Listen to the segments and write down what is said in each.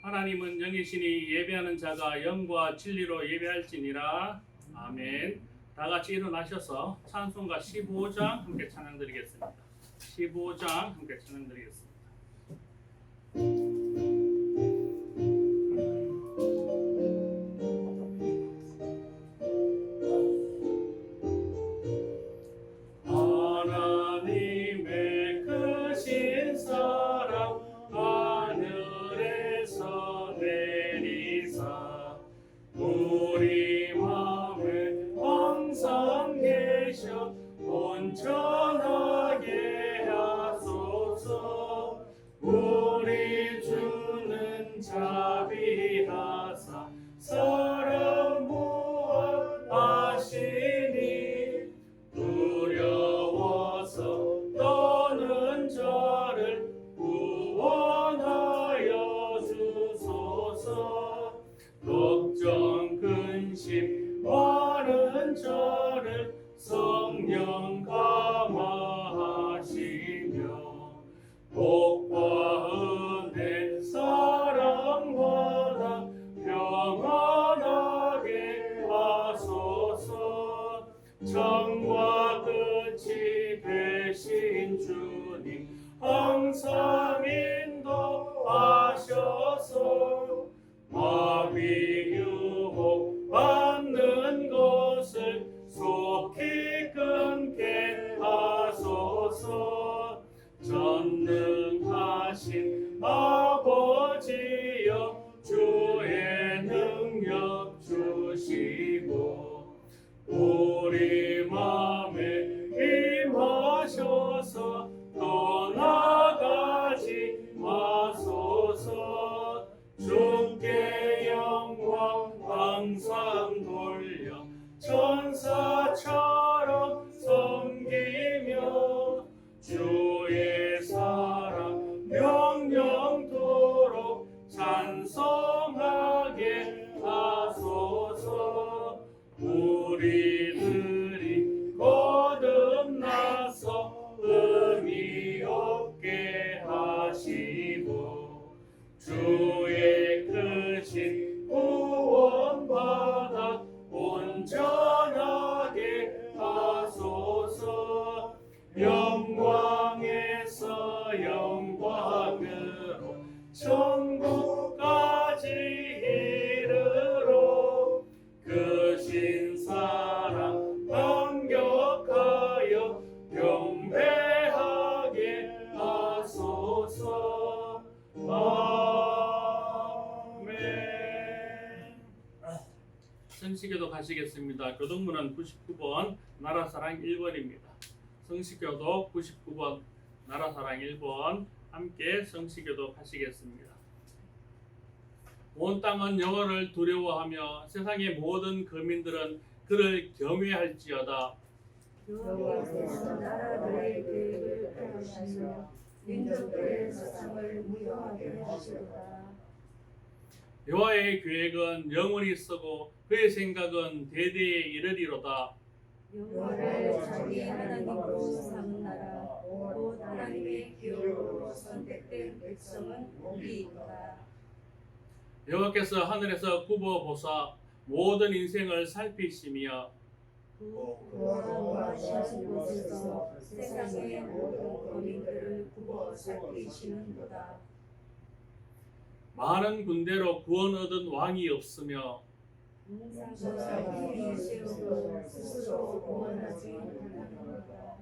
하나님은 영이시니 예배하는 자가 영과 진리로 예배할지니라. 아멘. 다 같이 일어나셔서 찬송가 15장 함께 찬양드리겠습니다. 15장 함께 찬양드리겠습니다. 하나님의 크신 사랑 하늘에서 내리사 우리 마음에 항상 계셔 온전하게 하소서. 우리 주는 자비하사 사랑 무한하시니 두려워서 떠는 자를 구원하여 주소서. 걱정 근심 많은 자를 성령 감화하시며 복과 은혜 사랑받아 평안하게 하소서. 처음과 끝이 되신 주님 항상 인도하셔서 마귀 유혹 받는 것을 속히 끊게 하소서. 전능하신 아버지여 주의 능력 주시고 우리 마음에 임하셔서 떠나가지 마소서. 주께 영광 항상 돌려 천사처럼 섬기며 주의 사랑 영영토록 찬송하게 하소서. 우리들이 거듭나서 의미 없게 하시고 주의 크신 구원받아 온전하게 하소서. 영광에서 영광으로 천국까지 이르러 크신 사랑 감격하여 경배하게 하소서. 아멘. 성시교도 가시겠습니다. 교동문은 99번 나라사랑 1번입니다. 성시교도 99번 나라사랑 1번 함께 성시교도 가시겠습니다. 온 땅은 여호와를 두려워하며 세상의 모든 거민들은 그를 경외할지어다. 여호와께서 나라들의 계획을 펼치시며 민족들의 세상을 무효하게 하시도다. 여호와의 계획은 영원히 쓰고 그의 생각은 대대에 이르리로다. 여호와를 자기 하나님으로 삼은 나라 곧 하나님의 기업으로 선택된 백성은 복이 있도다. 여호와께서 하늘에서 굽어 보사 모든 인생을 살피시며 구원과 하신 곳에서 세상의 모든 거민들을 굽어 살피시는도다. 많은 군대로 구원 얻은 왕이 없으며 너가 힘이 세우고 스스로 구원하지 못하는도다.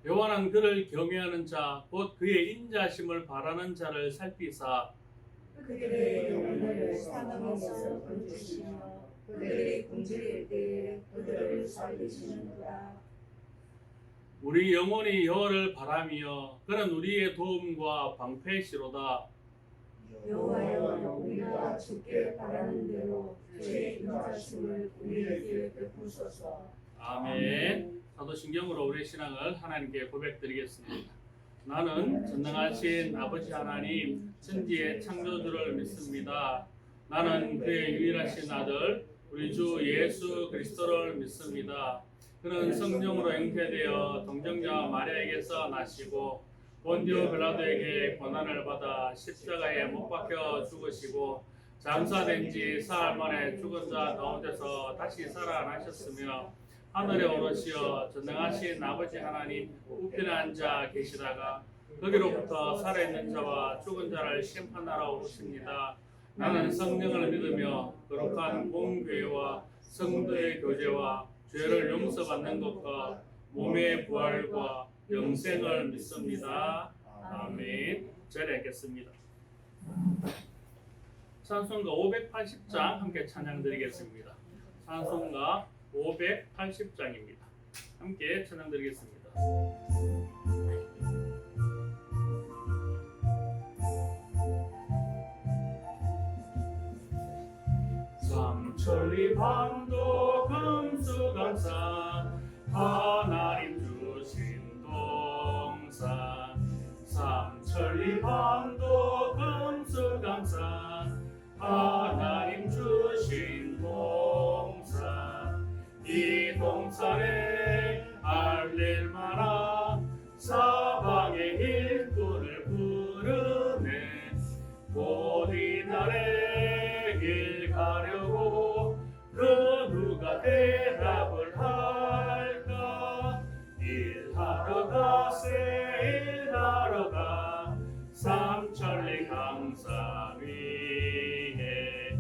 여호와는 그를 경외하는 자 곧 그의 인자심을 바라는 자를 살피사 그들의 영혼을 사망에서 건지시며 그들이 굶주릴 때에 그들을 살리시는도다. 우리 영혼이 여호와를 바라며 그는 우리의 도움과 방패시로다. 여호와여 우리가 주께 바라는 대로 주의 인자심을 우리에게 베푸소서. 아멘. 사도신경으로 우리의 신앙을 하나님께 고백드리겠습니다. 나는 전능하신 아버지 하나님 천지의 창조주를 믿습니다. 나는 그의 유일하신 아들 우리 주 예수 그리스도를 믿습니다. 그는 성령으로 잉태되어 동정자 마리아에게서 나시고 본디오 빌라도에게 고난을 받아 십자가에 못 박혀 죽으시고 장사된 지 사흘 만에 죽은 자 가운데서 다시 살아나셨으며 하늘에 오르시어 전능하신 아버지 하나님 우편에 앉아 계시다가 거기로부터 살아있는 자와 죽은 자를 심판하러 오십니다. 나는 성령을 믿으며 거룩한 공교회와 성도의 교제와 죄를 용서받는 것과 몸의 부활과 영생을 믿습니다. 아멘. 자리에 앉겠습니다. 찬송가 580장 함께 찬양드리겠습니다. 찬송가 580장입니다. 함께 찬양드리겠습니다. 삼천리 반도 금수강산 하나님 주신 동산 삼천리 반도 금수강산 하나님 주신 동산 이 동산에 알릴만한 사방의 일꾼을 부르네 곧 이날에 길 가려고 그 누가 대답을 할까 일하러 가세 일하러 가 삼천리 강산 위에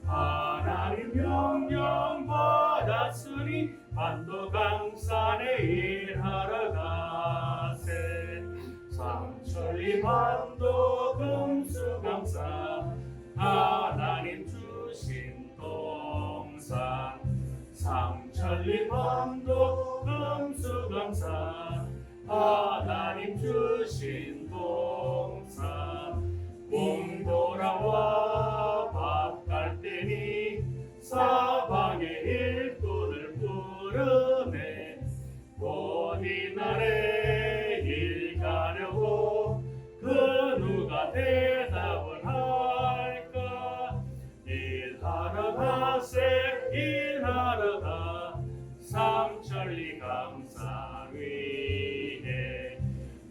하나님 명령 받았으니 반도 강산에 일하러 가세 삼천리 반도 금수강산 하나님 주신 동산 삼천리 반도 금수강산 하나님 주신 동산 몸 돌아와 밥 갈 때니 사방의 일꾼을 부르네 곧 이날에 일 가려고 그 누가 대답을 할까 일하러 가세 일하러 가 삼천리 강산 위에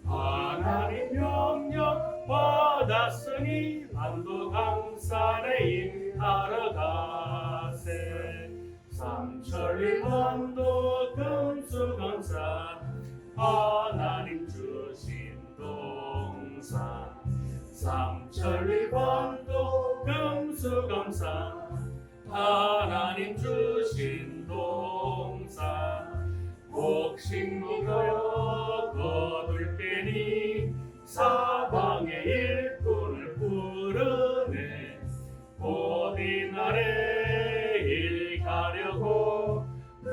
하나님 명령 받았으니 반도 강산에 일하러 가세 삼천리 반도 금수강산 하나님 주신 동산 삼천리 반도 금수강산 하나님 주신 동산 곡식목여 거둘 때니 사방의 일꾼을 부르네 곧 이날에 일 가려고 그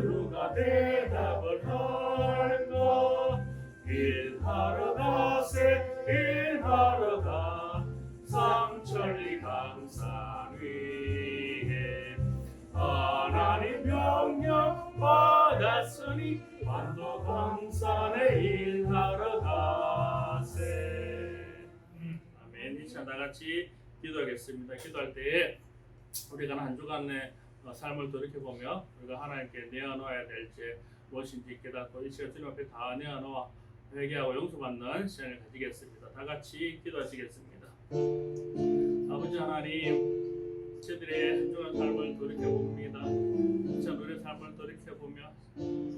누가 대답을 할까 일하러 가세 일하러 가 삼천리 강산 위에 하나님 명령 받았으니 반도 강산에 일하러 가세 아멘. 이 시간 다같이 기도하겠습니다. 기도할 때에 우리가 한 주간의 삶을 돌이켜보며 우리가 하나님께 내어놓아야 될 죄 무엇인지 깨닫고 이 시간 주님 앞에 다 내어놓아 회개하고 용서받는 시간을 가지겠습니다. 다같이 기도하시겠습니다. 아버지 하나님 저희들의 한 주간 삶을 돌이켜봅니다. 참 우리의 삶을 돌이켜보며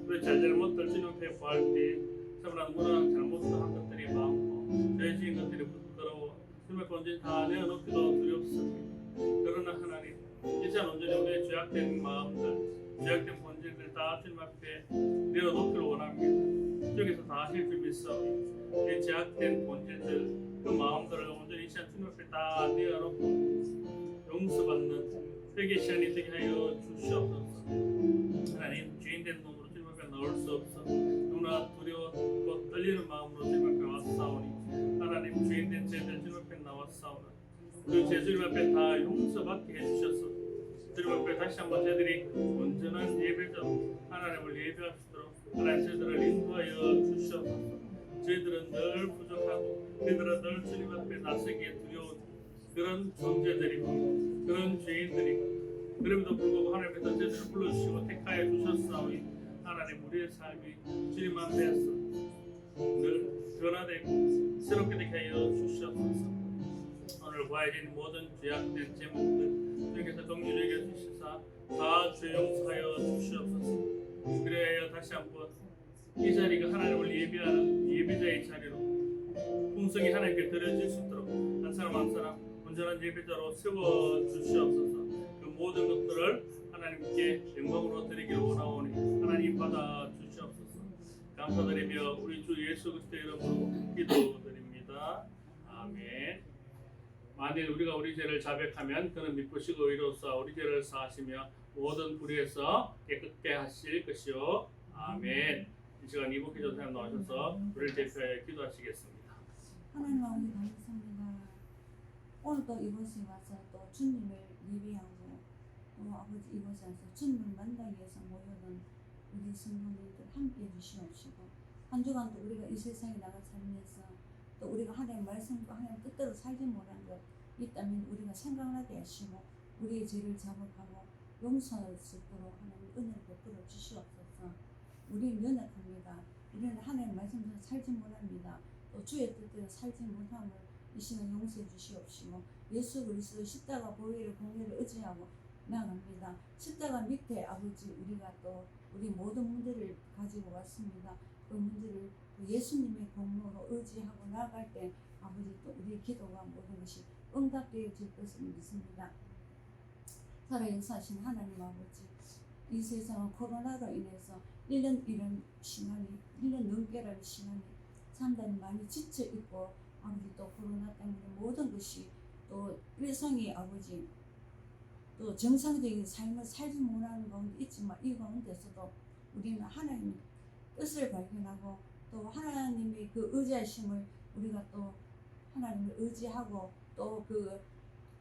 우리 잘잘못들 주님 앞에 구할 때 참으로 무난 잘못을 한 것들이 많고 죄 지은 것들이 부끄러워 주님의 본질 다 내어놓기도 두렵습니다. 그러나 하나님 이 시간 온전히 우리의 죄악된 마음들 죄악된 본질들 다 주님 앞에 내어놓기를 원합니다. 저기서 다 하실 줄 믿사오니 이 죄악된 본질들 그 마음들을 온전히 이 시간 주님 앞에 다 내어놓고 용서받는 회개 시간이 되게 하여 주시옵소서. 하나님 죄인된 놈으로 주님 앞에 나올 수 없어 너무나 두려웠고 떨리는 마음으로 주님 앞에 왔사오니 하나님 죄인된 죄들 주님 앞에 나왔사오나 우리 죄 주님 앞에 다 용서받게 해주셔서 주님 앞에 다시 한번 저희들이 온전한 예배자로 하나님을 예배할 수 있도록 하나님 저희들을 인도하여 주시옵소서. 저희들은 늘 부족하고 저희들은 늘 주님 앞에 나서기에 두려운 그런 존재들이고 그런 죄인들이고 그럼에도 불구하고 하나님께서 저희들을 불러주시고 택하여 주셨사오니 하나님 우리의 삶이 주님 앞에서 늘 변화되고 새롭게 되게 하여 주시옵소서. 오늘 구하여진 모든 죄악된 제목들 주께서 긍휼히 여겨주시사 다 죄 용서하여 주시옵소서. 그래야 다시 한번 이 자리가 하나님을 예배하는 예배자의 자리로 풍성히 하나님께 드려질 수 있도록 한 사람 한 사람 온전한 예배자로 세워주시옵소서. 그 모든 것들을 하나님께 영광으로 드리기를 원하오니 하나님 받아 주시옵소서. 감사드리며 우리 주 예수 그리스도의 이름으로 기도드립니다. 아멘. 만일 우리가 우리 죄를 자백하면 그는 믿으시고 의로서 우리 죄를 사하시며 모든 불의에서 깨끗게 하실 것이요. 아멘. 이 시간 이복희 전사님 나오셔서 우리를 대표하여 기도하시겠습니다. 하나님 아버지 감사합니다. 오늘도 이곳에 와서 또 주님을 예배하고 또 아버지 이곳에 와서 주님을 만나기 위해서 모여든 우리 성도님들 함께해 주시옵시고 한 주간도 우리가 이 세상에 나가 살면서 또 우리가 하나님 말씀과 하나님 뜻대로 살지 못한 것 있다면 우리가 생각나게 하시고 우리의 죄를 자복하고 용서할 수 있도록 하나님 은혜를 베풀어 주시옵소서. 우리는 연약합니다. 우리는 하나님 말씀대로 살지 못합니다. 또 주의 뜻대로 살지 못함을 이 시간 용서해 주시옵시고 예수 그리스도 십자가 보혈의 공의를 의지하고 나갑니다. 십자가 밑에 아버지 우리가 또 우리 모든 문제를 가지고 왔습니다. 그 문제를 예수님의 공로로 의지하고 나아갈 때 아버지 또 우리의 기도가 모든 것이 응답되어질 것을 믿습니다. 살아 역사하신 하나님 아버지, 이 세상은 코로나로 인해서 1년 이런 시간이 1년 넘게라는 시간이 사람들이 많이 지쳐 있고 아버지 또 코로나 때문에 모든 것이 또 일상이 아버지 또 정상적인 삶을 살지 못하는 가운데 있지만 이 가운데서도 우리는 하나님의 뜻을 발견하고 또 하나님의 그 의지하심을 우리가 또 하나님을 의지하고 또 그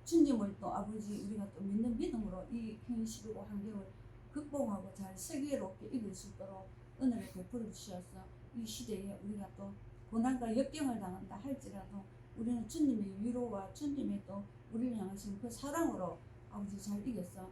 주님을 또 아버지 우리가 또 믿는 믿음으로 이 현실과 환경을 극복하고 잘 슬기롭게 이길 수 있도록 은혜를 베풀어 주셔서 이 시대에 우리가 또 고난과 역경을 당한다 할지라도 우리는 주님의 위로와 주님의 또 우리를 향하신 그 사랑으로 아버지 잘 이겨서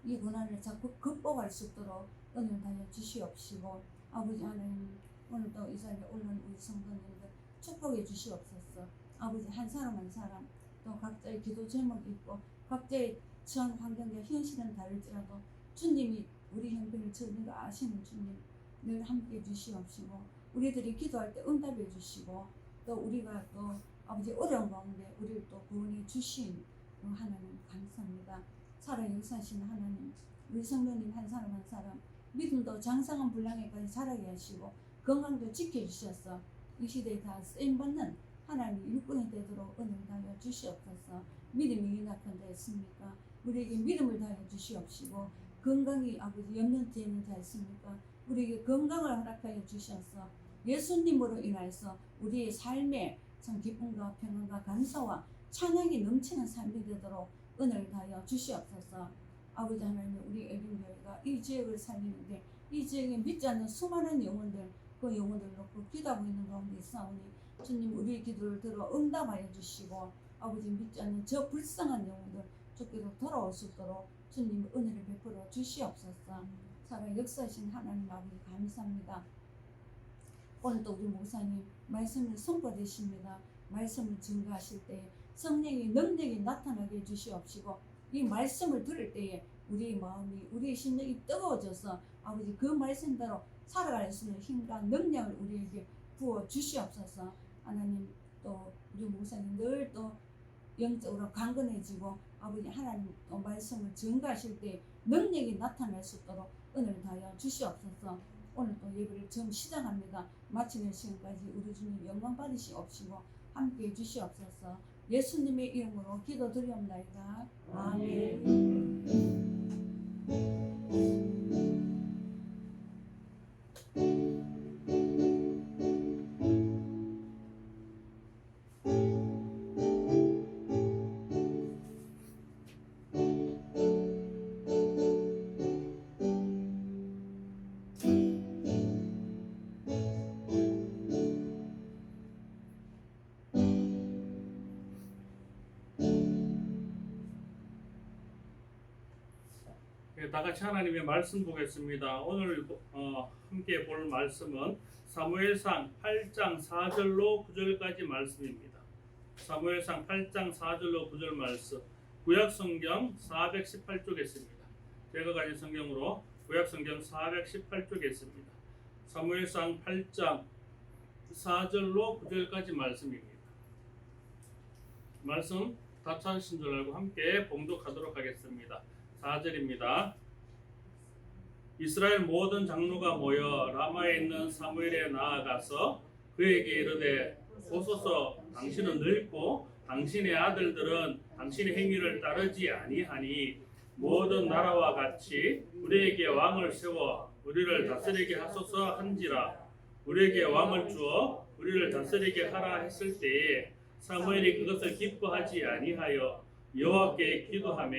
이 고난을 자꾸 극복할 수 있도록 은혜를 다해 주시옵시고 아버지 하나님 오늘도 이 자리에 올라온 우리 성도님들 축복해 주시옵소서. 아버지 한 사람 한 사람 또 각자의 기도 제목이 있고 각자의 처한 환경과 현실은 다를지라도 주님이 우리 형편을 처는 거 아시는 주님 늘 함께 해 주시옵시고 우리들이 기도할 때 응답해 주시고 또 우리가 또 아버지 어려운 가운데 우리를 또 구원해 주신 하나님 감사합니다. 살아 역사하신 하나님 우리 성도님 한 사람 한 사람 믿음도 장성한 분량에까지 자라게 하시고 건강도 지켜주셔서 이 시대에 다 쓰임받는 하나님의 일꾼이 되도록 은혜를 다하여 주시옵소서. 믿음이 연약한 자 있습니까? 우리에게 믿음을 다하여 주시옵시고 건강이 아버지 염려되어 있는 자 있습니까? 우리에게 건강을 허락하여 주셔서 예수님으로 인하여서 우리의 삶에 참 기쁨과 평안과 감사와 찬양이 넘치는 삶이 되도록 은혜를 다하여 주시옵소서. 아버지 하나님 우리 애경교회가 이 지역을 살리는데 이 지역에 믿지 않는 수많은 영혼들 그 영혼들 놓고 기도하고 있는 가운데 있사오니 주님 우리의 기도를 들어 응답하여 주시고 아버지 믿지 않는 저 불쌍한 영혼들 주께로 돌아올 수 있도록 주님 은혜를 베풀어 주시옵소서. 살아 역사하신 하나님 아버지 감사합니다. 오늘도 우리 목사님 말씀을 선포되십니다. 말씀을 증거하실 때 성령의 능력이 나타나게 해주시옵시고 이 말씀을 들을 때에 우리의 마음이 우리의 심령이 뜨거워져서 아버지 그 말씀대로 살아갈 수 있는 힘과 능력을 우리에게 부어 주시옵소서. 하나님 또 우리 목사님 늘 또 영적으로 강건해지고 아버지 하나님 또 말씀을 증거하실 때 능력이 나타날 수 있도록 은혜를 다하여 주시옵소서. 오늘 또 예배를 처음 시작합니다. 마치는 시간까지 우리 주님 영광 받으시옵시고 함께 해 주시옵소서. 예수님의 이름으로 기도드리옵나이다. 아멘. 다 같이 하나님의 말씀 보겠습니다. 오늘 함께 볼 말씀은 사무엘상 8장 4절로 9절까지 말씀입니다. 사무엘상 8장 4절로 9절 말씀, 구약성경 418쪽에 있습니다. 제가 가진 성경으로 구약성경 418쪽에 있습니다. 사무엘상 8장 4절로 9절까지 말씀입니다. 말씀 다 찾으신 줄 알고 함께 봉독하도록 하겠습니다. 4절입니다. 이스라엘 모든 장로가 모여 라마에 있는 사무엘에 나아가서 그에게 이르되 보소서 당신은 늙고 당신의 아들들은 당신의 행위를 따르지 아니하니 모든 나라와 같이 우리에게 왕을 세워 우리를 다스리게 하소서 한지라. 우리에게 왕을 주어 우리를 다스리게 하라 했을 때에 사무엘이 그것을 기뻐하지 아니하여 여호와께 기도하며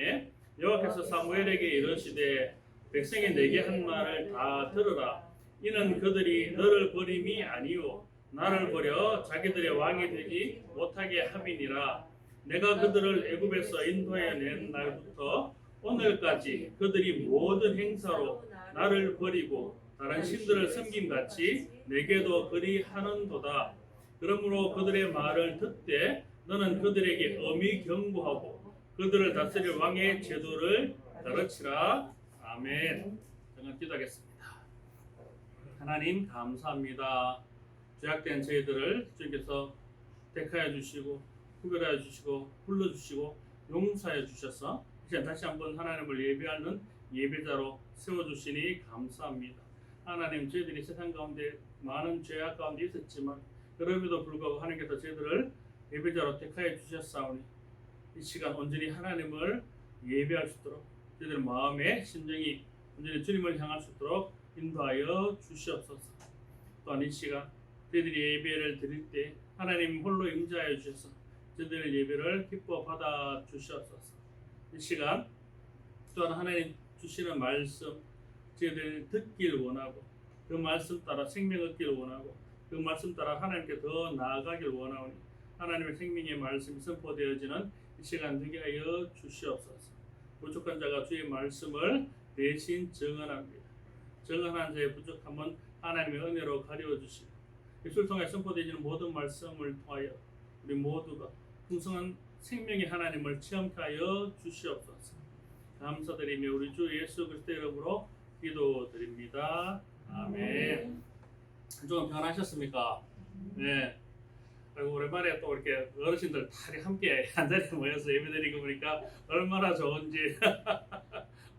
여호와께서 사무엘에게 이르시되 백성이 내게 한 말을 다 들으라. 이는 그들이 너를 버림이 아니요 나를 버려 자기들의 왕이 되지 못하게 함이니라. 내가 그들을 애굽에서 인도해 낸 날부터 오늘까지 그들이 모든 행사로 나를 버리고 다른 신들을 섬김같이 내게도 그리 하는도다. 그러므로 그들의 말을 듣되 너는 그들에게 엄히 경고하고 그들을 다스릴 왕의 제도를 가르치라. 아멘. 잠깐 기도하겠습니다. 하나님 감사합니다. 죄악된 저희들을 주께서 택하여 주시고 구별하여 주시고 불러주시고 용서하여 주셔서 이제 다시 한번 하나님을 예배하는 예배자로 세워주시니 감사합니다. 하나님, 저희들이 세상 가운데 많은 죄악 가운데 있었지만 그럼에도 불구하고 하나님께서 저희들을 예배자로 택하여 주셨사오니 이 시간 온전히 하나님을 예배할 수 있도록 저희들 마음의 심정이 온전히 주님을 향할 수 있도록 인도하여 주시옵소서. 또한 이 시간 저희들이 예배를 드릴 때 하나님 홀로 임재하여 주셔서 저희들 예배를 기뻐 받아 주시옵소서. 이 시간 또한 하나님 주시는 말씀 저희들 듣길 원하고 그 말씀 따라 생명 얻기를 원하고 그 말씀 따라 하나님께 더 나아가길 원하오니 하나님의 생명의 말씀이 선포되어지는 이 시간 되게 하여 주시옵소서. 부족한 자가 주의 말씀을 대신 증언합니다. 증언한 자의 부족함은 하나님의 은혜로 가려 주시고 입술 통해 선포되어지는 모든 말씀을 통하여 우리 모두가 풍성한 생명의 하나님을 체험케 하여 주시옵소서. 감사드리며 우리 주 예수 그리스도의 이름으로 기도드립니다. 아멘. 조금 변하셨습니까? 네. 아이고, 오랜만에 또 이렇게 어르신들 다 함께 한 자리에 모여서 예배드리고 보니까 얼마나 좋은지.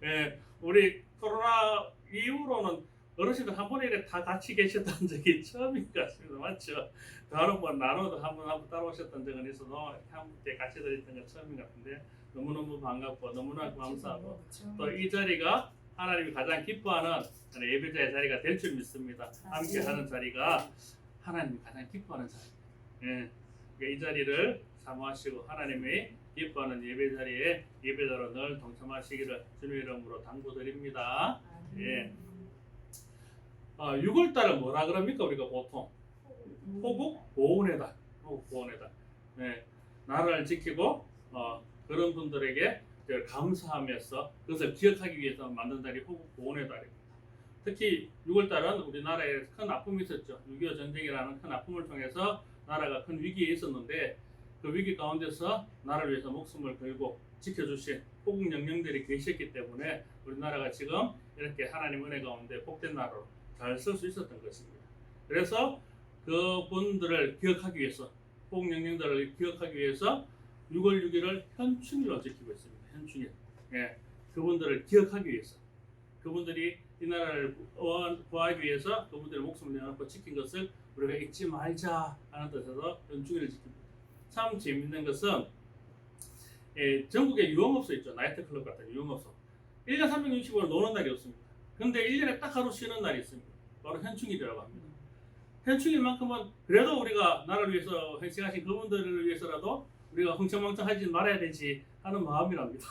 네. 우리 코로나 이후로는 어르신들 한 번에 다 같이 계셨던 적이 처음인 것 같습니다. 맞죠? 다른 번 나눠도 한번 따라오셨던 적은 있어도 함께 같이 드렸던 건 처음인 것 같은데 너무너무 반갑고 너무나 감사하고 또 이 자리가 하나님이 가장 기뻐하는 예배자의 자리가 될 줄 믿습니다. 함께 하는 자리가 하나님이 가장 기뻐하는 자리. 예. 이 자리를 사모하시고 하나님이 기뻐하는 예배 자리에 예배자로 늘 동참하시기를 주님의 이름으로 당부드립니다. 예. 6월달을 뭐라 그럽니까 우리가 보통? 호국 보훈의 달. 호국 보훈의 달. 네. 나라를 지키고 그런 분들에게 감사하면서 그것을 기억하기 위해서 만든 달이 호국 보훈의 달입니다. 특히 6월달은 우리나라에 큰 아픔이 있었죠. 6.25 전쟁이라는 큰 아픔을 통해서 나라가 큰 위기에 있었는데 그 위기 가운데서 나라를 위해서 목숨을 걸고 지켜주신 호국 영령들이 계셨기 때문에 우리나라가 지금 이렇게 하나님 은혜 가운데 복된 나라로 잘 쓸 수 있었던 것입니다. 그래서 그분들을 기억하기 위해서 호국 영령들을 기억하기 위해서 6월 6일을 현충일로 지키고 있습니다. 현충일. 예, 그분들을 기억하기 위해서 그분들이 이 나라를 구하기 위해서 그분들의 목숨을 내놓고 지킨 것을 우리가 잊지 말자 하는 뜻에서 현충일을 지킵니다. 참 재밌는 것은 전국에 유흥업소 있죠. 나이트클럽 같은 유흥업소 1년 365일 노는 날이 없습니다. 근데 1년에 딱 하루 쉬는 날이 있습니다. 바로 현충일이라고 합니다. 현충일만큼은 그래도 우리가 나라를 위해서 헌신하신 그분들을 위해서라도 우리가 흥청망청하지 말아야 되지 하는 마음이랍니다.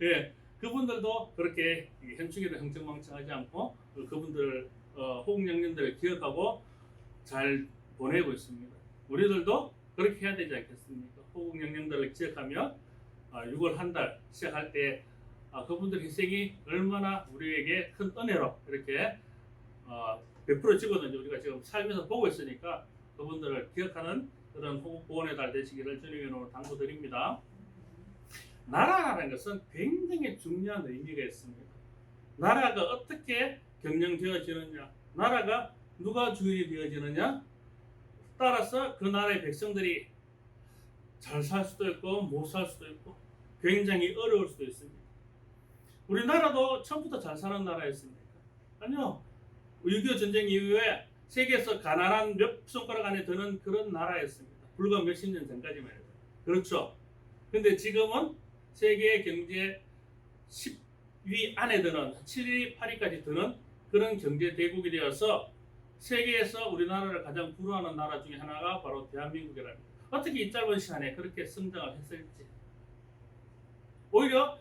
예, 그분들도 그렇게 현충일을 흥청망청하지 않고 그분들 호국영령들을 기억하고 잘 보내고 있습니다. 우리들도 그렇게 해야 되지 않겠습니까? 호국영령들을 기억하며 6월 한 달 시작할 때 그분들 희생이 얼마나 우리에게 큰 은혜로 이렇게 베풀어지거든요. 우리가 지금 살면서 보고 있으니까 그분들을 기억하는 그런 구원의 달 되시기를 주님의 이름으로 당부드립니다. 나라라는 것은 굉장히 중요한 의미가 있습니다. 나라가 어떻게 경영되어지느냐, 나라가 누가 주인이 되어지느냐 따라서 그 나라의 백성들이 잘 살 수도 있고 못 살 수도 있고 굉장히 어려울 수도 있습니다. 우리나라도 처음부터 잘 사는 나라였습니까? 아니요. 6.25 전쟁 이후에 세계에서 가난한 몇 손가락 안에 드는 그런 나라였습니다. 불과 몇십 년 전까지만 해도. 그렇죠. 근데 지금은 세계 경제 10위 안에 드는 7위, 8위까지 드는 그런 경제 대국이 되어서 세계에서 우리나라를 가장 부러워하는 나라 중에 하나가 바로 대한민국이랍니다. 어떻게 이 짧은 시간에 그렇게 성장을 했을지. 오히려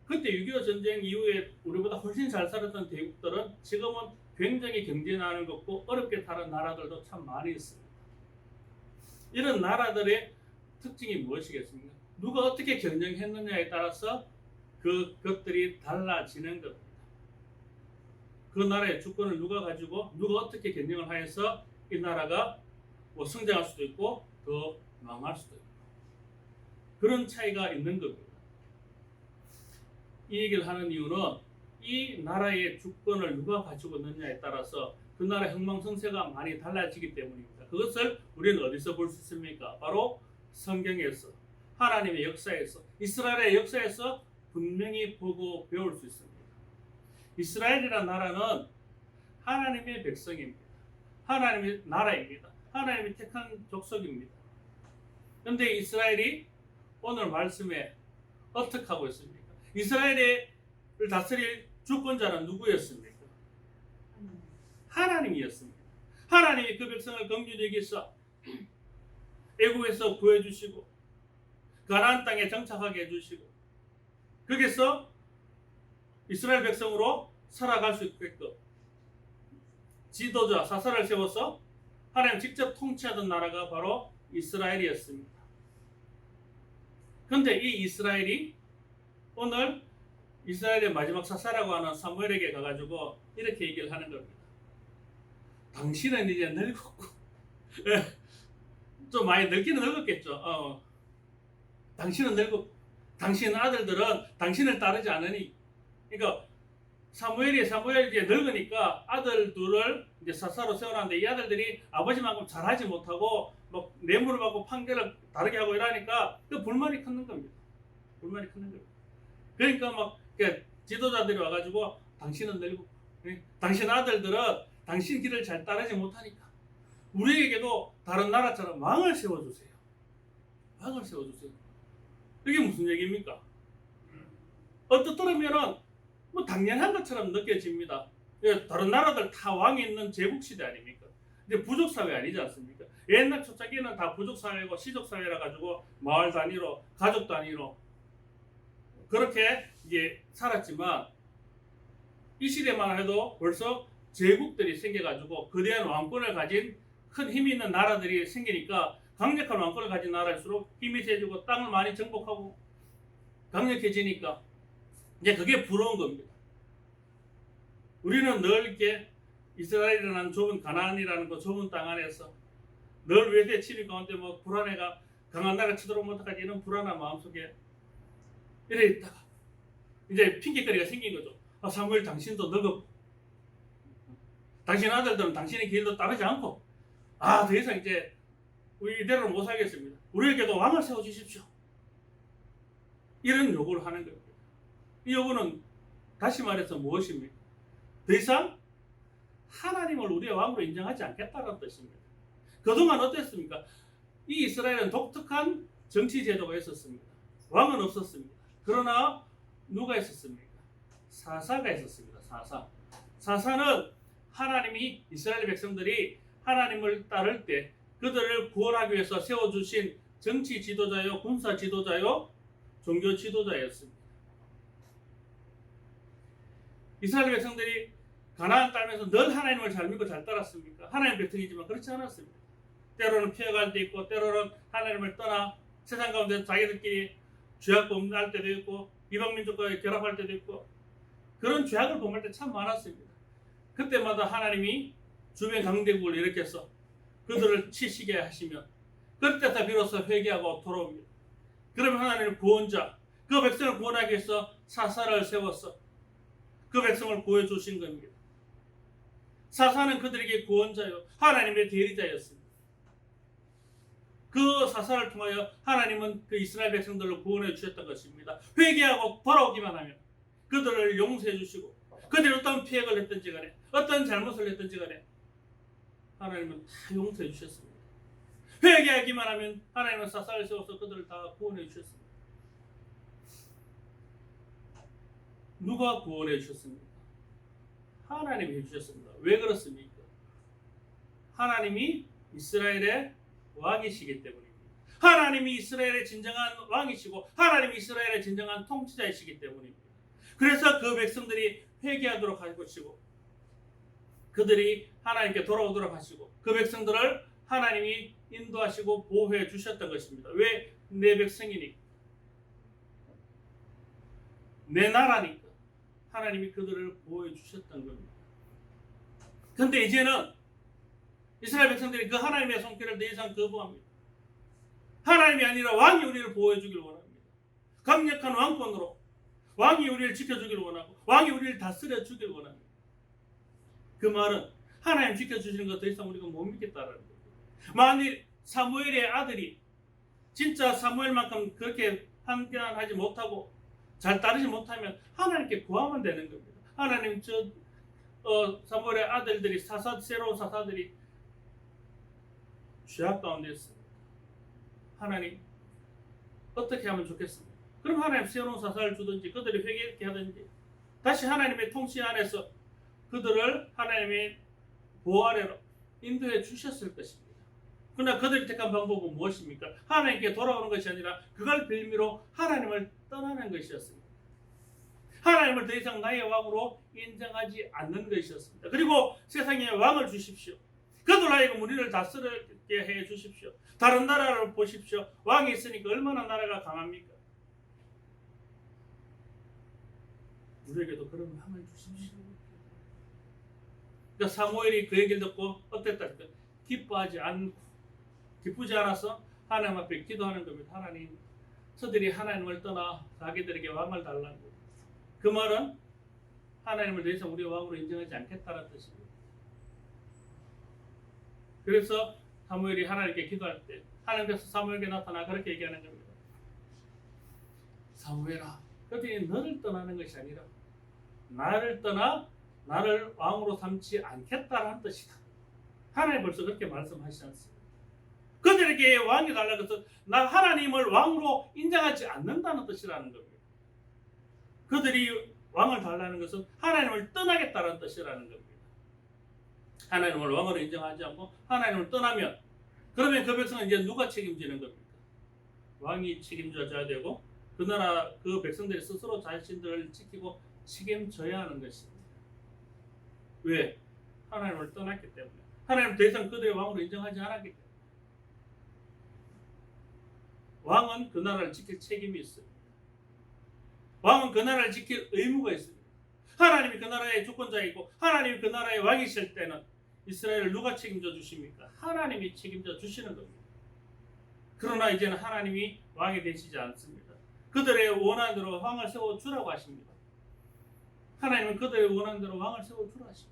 그때 6.25 전쟁 이후에 우리보다 훨씬 잘 살았던 대국들은 지금은 굉장히 경제 나는 것 없고 어렵게 다른 나라들도 참 많이 있습니다. 이런 나라들의 특징이 무엇이겠습니까? 누가 어떻게 경영했느냐에 따라서 그것들이 달라지는 겁니다. 그 나라의 주권을 누가 가지고 누가 어떻게 경영을 하여서 이 나라가 뭐 성장할 수도 있고 더 망할 수도 있고 그런 차이가 있는 겁니다. 이 얘기를 하는 이유는 이 나라의 주권을 누가 가지고 있느냐에 따라서 그 나라의 흥망성쇠가 많이 달라지기 때문입니다. 그것을 우리는 어디서 볼 수 있습니까? 바로 성경에서, 하나님의 역사에서, 이스라엘의 역사에서 분명히 보고 배울 수 있습니다. 이스라엘이라는 나라는 하나님의 백성입니다. 하나님의 나라입니다. 하나님이 택한 족속입니다. 그런데 이스라엘이 오늘 말씀에 어떻게 하고 있습니까? 이스라엘을 다스릴 주권자는 누구였습니까? 하나님이었습니다. 하나님이 그 백성을 긍휼히 여기서 애국에서 구해주시고 가나안 땅에 정착하게 해주시고 거기서 이스라엘 백성으로 살아갈 수 있게끔 지도자 사사를 세워서 하나님 직접 통치하던 나라가 바로 이스라엘이었습니다. 그런데 이 이스라엘이 오늘 이스라엘의 마지막 사사라고 하는 사무엘에게 가가지고 이렇게 얘기를 하는 겁니다. 당신은 이제 늙었고 좀 많이 늙기는 늙었겠죠. 당신은 늙었고 당신 아들들은 당신을 따르지 않으니, 그러니까 사무엘이 이제 늙으니까 아들 둘을 이제 사사로 세워놨는데 이 아들들이 아버지만큼 잘하지 못하고 막 뇌물을 받고 판결을 다르게 하고 이러니까 그 불만이 크는 겁니다. 불만이 크는 겁니다. 그러니까 막 지도자들이 와가지고 당신은 늙고 당신 아들들은 당신 길을 잘 따르지 못하니까 우리에게도 다른 나라처럼 왕을 세워주세요. 왕을 세워주세요. 이게 무슨 얘기입니까? 어떻게 들으면은 뭐 당연한 것처럼 느껴집니다. 다른 나라들 다 왕이 있는 제국시대 아닙니까? 이제 부족사회 아니지 않습니까? 옛날 초창기에는 다 부족사회고 시족사회라 가지고 마을 단위로 가족 단위로 그렇게 이제 살았지만 이 시대만 해도 벌써 제국들이 생겨가지고 거대한 왕권을 가진 큰 힘이 있는 나라들이 생기니까 강력한 왕권을 가진 나라일수록 힘이 세지고 땅을 많이 정복하고 강력해지니까 이제 그게 부러운 겁니다. 우리는 늘 이렇게 이스라엘이라는 좁은 가나안이라는 그 좁은 땅 안에서 늘 외대 침입 가운데 뭐 불안해가 강한 나라 치도록 못하지 이런 불안한 마음속에 이래 있다가 이제 핑계거리가 생긴 거죠. 사무엘 당신도 늙었고 당신 아들들은 당신의 길도 따르지 않고 더 이상 이제 우리 이대로는 못 살겠습니다. 우리에게도 왕을 세워주십시오. 이런 요구를 하는 겁니다. 이 요구는 다시 말해서 무엇입니까? 더 이상 하나님을 우리의 왕으로 인정하지 않겠다는 뜻입니다. 그동안 어땠습니까? 이 이스라엘은 독특한 정치 제도가 있었습니다. 왕은 없었습니다. 그러나 누가 있었습니까? 사사가 있었습니다. 사사는 하나님이 이스라엘 백성들이 하나님을 따를 때 그들을 구원하기 위해서 세워주신 정치 지도자요, 군사 지도자요, 종교 지도자였습니다. 이스라엘 백성들이 가나안 땅에서 늘 하나님을 잘 믿고 잘 따랐습니까? 하나님 백성이지만 그렇지 않았습니다. 때로는 피해갈 때 있고 때로는 하나님을 떠나 세상 가운데 자기들끼리 죄악 범할 때도 있고 이방 민족과 결합할 때도 있고 그런 죄악을 범할 때 참 많았습니다. 그때마다 하나님이 주변 강대국을 일으켜서 그들을 치시게 하시면 그럴 때 다 비로소 회개하고 돌아옵니다. 그러면 하나님은 구원자, 그 백성을 구원하기 위해서 사사를 세워서 그 백성을 구해 주신 겁니다. 사사는 그들에게 구원자요 하나님의 대리자였습니다. 그 사사를 통하여 하나님은 그 이스라엘 백성들을 구원해 주셨던 것입니다. 회개하고 돌아오기만 하면 그들을 용서해 주시고 그들이 어떤 피해를 했든지 간에 어떤 잘못을 했든지 간에 하나님은 다 용서해 주셨습니다. 회개하기만 하면 하나님은 사사를 세워서 그들을 다 구원해 주셨습니다. 누가 구원해 주셨습니까? 하나님이 해주셨습니다. 왜 그렇습니까? 하나님이 이스라엘의 왕이시기 때문입니다. 하나님이 이스라엘의 진정한 왕이시고 하나님이 이스라엘의 진정한 통치자이시기 때문입니다. 그래서 그 백성들이 회개하도록 할 것이고 그들이 하나님께 돌아오도록 하시고 그 백성들을 하나님이 인도하시고 보호해 주셨던 것입니다. 왜? 내 백성이니까. 내 나라니까. 하나님이 그들을 보호해 주셨던 겁니다. 그런데 이제는 이스라엘 백성들이 그 하나님의 손길을 더 이상 거부합니다. 하나님이 아니라 왕이 우리를 보호해 주기를 원합니다. 강력한 왕권으로 왕이 우리를 지켜주기를 원하고 왕이 우리를 다스려 주기를 원합니다. 그 말은 하나님 지켜주시는 것 더 이상 우리가 못 믿겠다라는 거예요. 만일 사무엘의 아들이 진짜 사무엘만큼 그렇게 판단하지 못하고 잘 따르지 못하면 하나님께 구하면 되는 겁니다. 하나님 사무엘의 아들들이 새로운 사사들이 죄악 가운데 있습니다. 하나님 어떻게 하면 좋겠습니까? 그럼 하나님 새로운 사사를 주든지 그들이 회개하게 하든지 다시 하나님의 통치 안에서 그들을 하나님의 보호 아래로 인도해 주셨을 것입니다. 그러나 그들이 택한 방법은 무엇입니까? 하나님께 돌아오는 것이 아니라 그걸 빌미로 하나님을 떠나는 것이었습니다. 하나님을 더 이상 나의 왕으로 인정하지 않는 것이었습니다. 그리고 세상에 왕을 주십시오. 그들 하여금 우리를 다스리게 해 주십시오. 다른 나라를 보십시오. 왕이 있으니까 얼마나 나라가 강합니까? 우리에게도 그런 왕을 주십시오. 그러니까 사무엘이 그 얘기를 듣고 어땠다? 기쁘지 않아서 하나님 앞에 기도하는 겁니다. 하나님, 저들이 하나님을 떠나 자기들에게 왕을 달라고. 그 말은 하나님을 더 이상 우리 왕으로 인정하지 않겠다는 뜻입니다. 그래서 사무엘이 하나님께 기도할 때 하나님께서 사무엘에게 나타나 그렇게 얘기하는 겁니다. 사무엘아, 그들이 너를 떠나는 것이 아니라 나를 떠나 나를 왕으로 삼지 않겠다는 뜻이다. 하나님 벌써 그렇게 말씀하시지 않습니다. 그들에게 왕이 달라고 해서 나 하나님을 왕으로 인정하지 않는다는 뜻이라는 겁니다. 그들이 왕을 달라는 것은 하나님을 떠나겠다는 뜻이라는 겁니다. 하나님을 왕으로 인정하지 않고 하나님을 떠나면 그러면 그 백성은 이제 누가 책임지는 겁니까? 왕이 책임져야 되고 그 나라 그 백성들이 스스로 자신들을 지키고 책임져야 하는 것입니다. 왜? 하나님을 떠났기 때문에. 하나님 더 이상 그들의 왕으로 인정하지 않았기 때문에. 왕은 그 나라를 지킬 책임이 있습니다. 왕은 그 나라를 지킬 의무가 있습니다. 하나님이 그 나라의 주권자이고 하나님이 그 나라의 왕이실 때는 이스라엘을 누가 책임져 주십니까? 하나님이 책임져 주시는 겁니다. 그러나 이제는 하나님이 왕이 되시지 않습니다. 그들의 원한대로 왕을 세워주라고 하십니다. 하나님은 그들의 원한대로 왕을 세워주라 하십니다.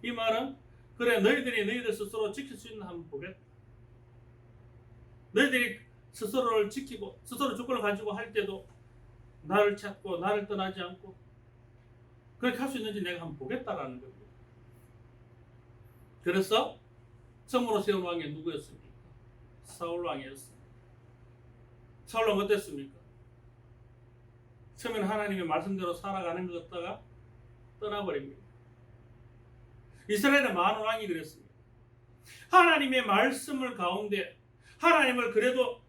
이 말은 그래 너희들 스스로 지킬 수 있는 한번 보겠다. 너희들이 스스로를 지키고 스스로 주권을 가지고 할 때도 나를 찾고 나를 떠나지 않고 그렇게 할 수 있는지 내가 한번 보겠다라는 겁니다. 그래서 처음으로 세운 왕이 누구였습니까? 사울 왕이었습니다. 사울 왕 어땠습니까? 처음에는 하나님의 말씀대로 살아가는 것 같다가 떠나버립니다. 이스라엘의 많은 왕이 그랬습니다. 하나님의 말씀을 가운데 하나님을 그래도